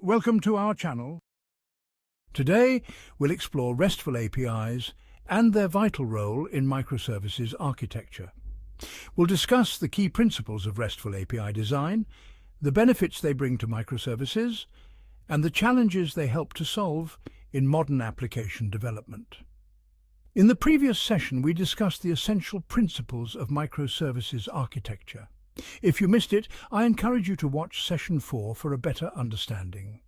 welcome to our channel. Today, we'll explore RESTful APIs and their vital role in microservices architecture. We'll discuss the key principles of RESTful API design, the benefits they bring to microservices, and the challenges they help to solve in modern application development. In the previous session, we discussed the essential principles of microservices architecture. If you missed it, I encourage you to watch Session 4 for a better understanding.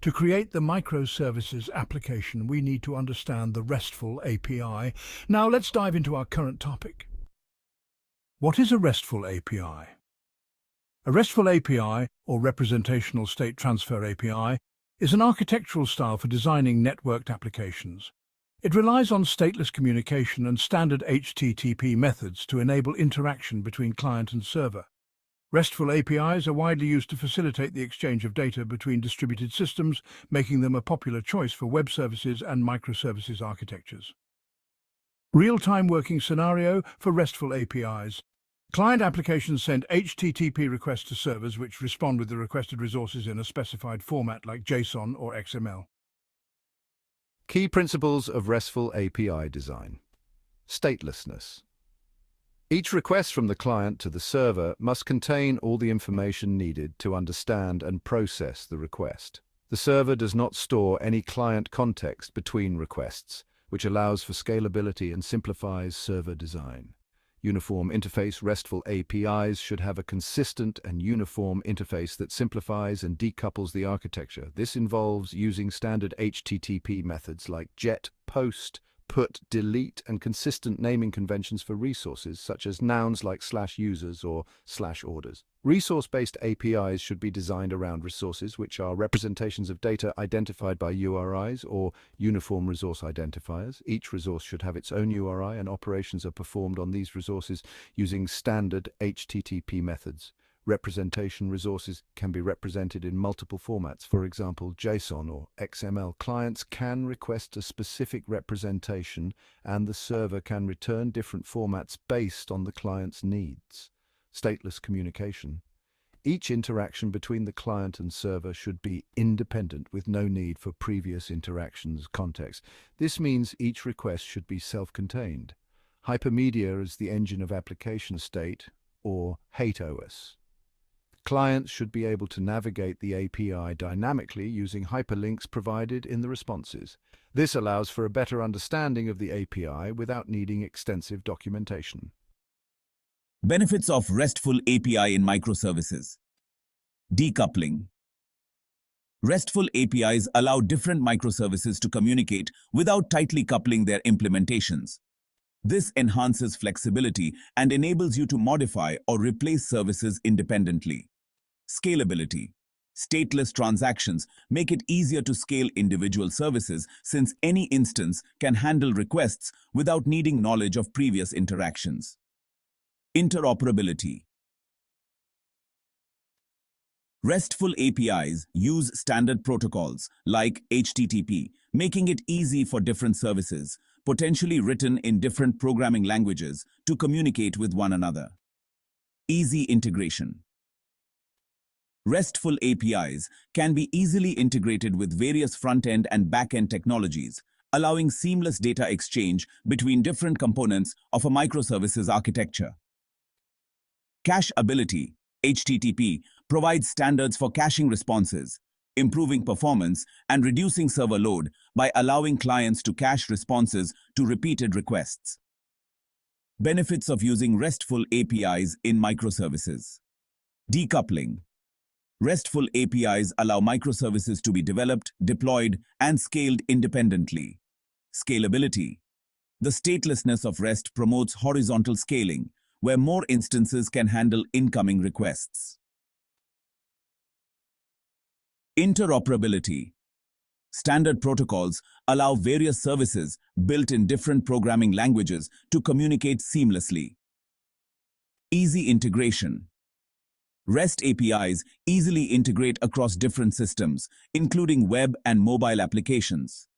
To create the microservices application, we need to understand the RESTful API. Now let's dive into our current topic. What is a RESTful API? A RESTful API, or Representational State Transfer API, is an architectural style for designing networked applications. It relies on stateless communication and standard HTTP methods to enable interaction between client and server. RESTful APIs are widely used to facilitate the exchange of data between distributed systems, making them a popular choice for web services and microservices architectures. Real-time working scenario for RESTful APIs. Client applications send HTTP requests to servers which respond with the requested resources in a specified format like JSON or XML. Key principles of RESTful API design. Statelessness. Each request from the client to the server must contain all the information needed to understand and process the request. The server does not store any client context between requests, which allows for scalability and simplifies server design. Uniform interface. RESTful APIs should have a consistent and uniform interface that simplifies and decouples the architecture. This involves using standard HTTP methods like GET, POST, PUT, DELETE, and consistent naming conventions for resources such as nouns like /users or /orders. Resource-based APIs should be designed around resources, which are representations of data identified by URIs or uniform resource identifiers. Each resource should have its own URI, and operations are performed on these resources using standard HTTP methods. Representation resources can be represented in multiple formats, for example, JSON or XML. Clients can request a specific representation, and the server can return different formats based on the client's needs. Stateless communication. Each interaction between the client and server should be independent with no need for previous interactions context. This means each request should be self-contained. Hypermedia is the engine of application state, or HATOS. Clients should be able to navigate the API dynamically using hyperlinks provided in the responses. This allows for a better understanding of the API without needing extensive documentation. Benefits of RESTful API in microservices. Decoupling. RESTful APIs allow different microservices to communicate without tightly coupling their implementations. This enhances flexibility and enables you to modify or replace services independently. Scalability. Stateless transactions make it easier to scale individual services since any instance can handle requests without needing knowledge of previous interactions. Interoperability. RESTful APIs use standard protocols like HTTP, making it easy for different services, potentially written in different programming languages, to communicate with one another. Easy integration. RESTful APIs can be easily integrated with various front-end and back-end technologies, allowing seamless data exchange between different components of a microservices architecture. Cacheability. HTTP provides standards for caching responses, improving performance and reducing server load by allowing clients to cache responses to repeated requests. Benefits of using RESTful APIs in microservices. Decoupling. RESTful APIs allow microservices to be developed, deployed, and scaled independently. Scalability. The statelessness of REST promotes horizontal scaling, where more instances can handle incoming requests. Interoperability. Standard protocols allow various services built in different programming languages to communicate seamlessly. Easy integration. REST APIs easily integrate across different systems, including web and mobile applications.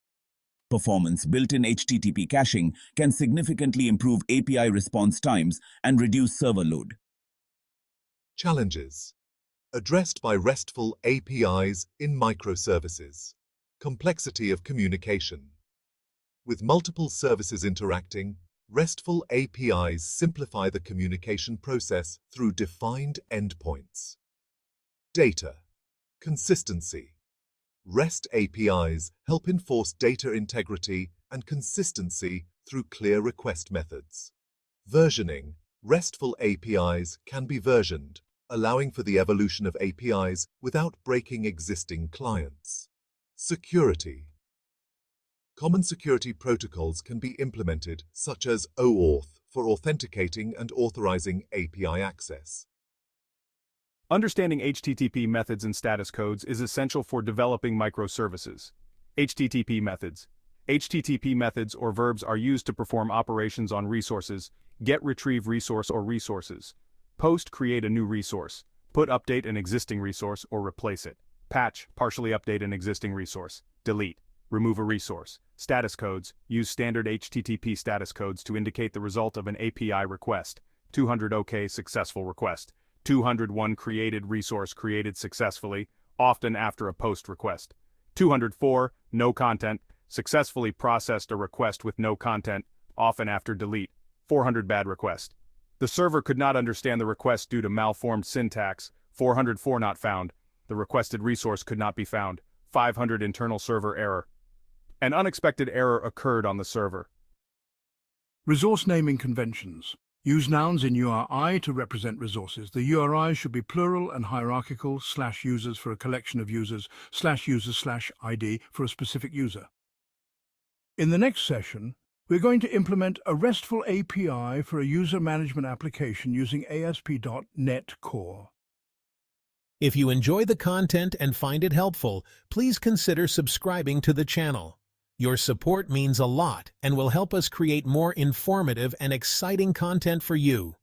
Performance. Built-in HTTP caching can significantly improve API response times and reduce server load. Challenges. addressed by RESTful APIs in microservices. Complexity of communication. With multiple services interacting, RESTful APIs simplify the communication process through defined endpoints. Data. Consistency. REST APIs help enforce data integrity and consistency through clear request methods. Versioning. RESTful APIs can be versioned, allowing for the evolution of APIs without breaking existing clients. Security. Common security protocols can be implemented, such as OAuth for authenticating and authorizing API access. Understanding HTTP methods and status codes is essential for developing microservices. HTTP methods. HTTP methods or verbs are used to perform operations on resources: get, retrieve resource or resources; post, create a new resource; put, update an existing resource or replace it; patch, partially update an existing resource; delete, remove a resource. Status codes. Use standard HTTP status codes to indicate the result of an API request. 200 OK, successful request. 201 created resource created successfully, often after a post request. 204 no content, successfully processed a request with no content, often after delete. 400 bad request. The server could not understand the request due to malformed syntax. 404 not found. The requested resource could not be found. 500 internal server error. An unexpected error occurred on the server. Resource naming conventions. Use nouns in URI to represent resources. The URI should be plural and hierarchical, /users for a collection of users, /users/ID for a specific user. In the next session, we're going to implement a RESTful API for a user management application using ASP.NET Core. If you enjoy the content and find it helpful, please consider subscribing to the channel. Your support means a lot and will help us create more informative and exciting content for you.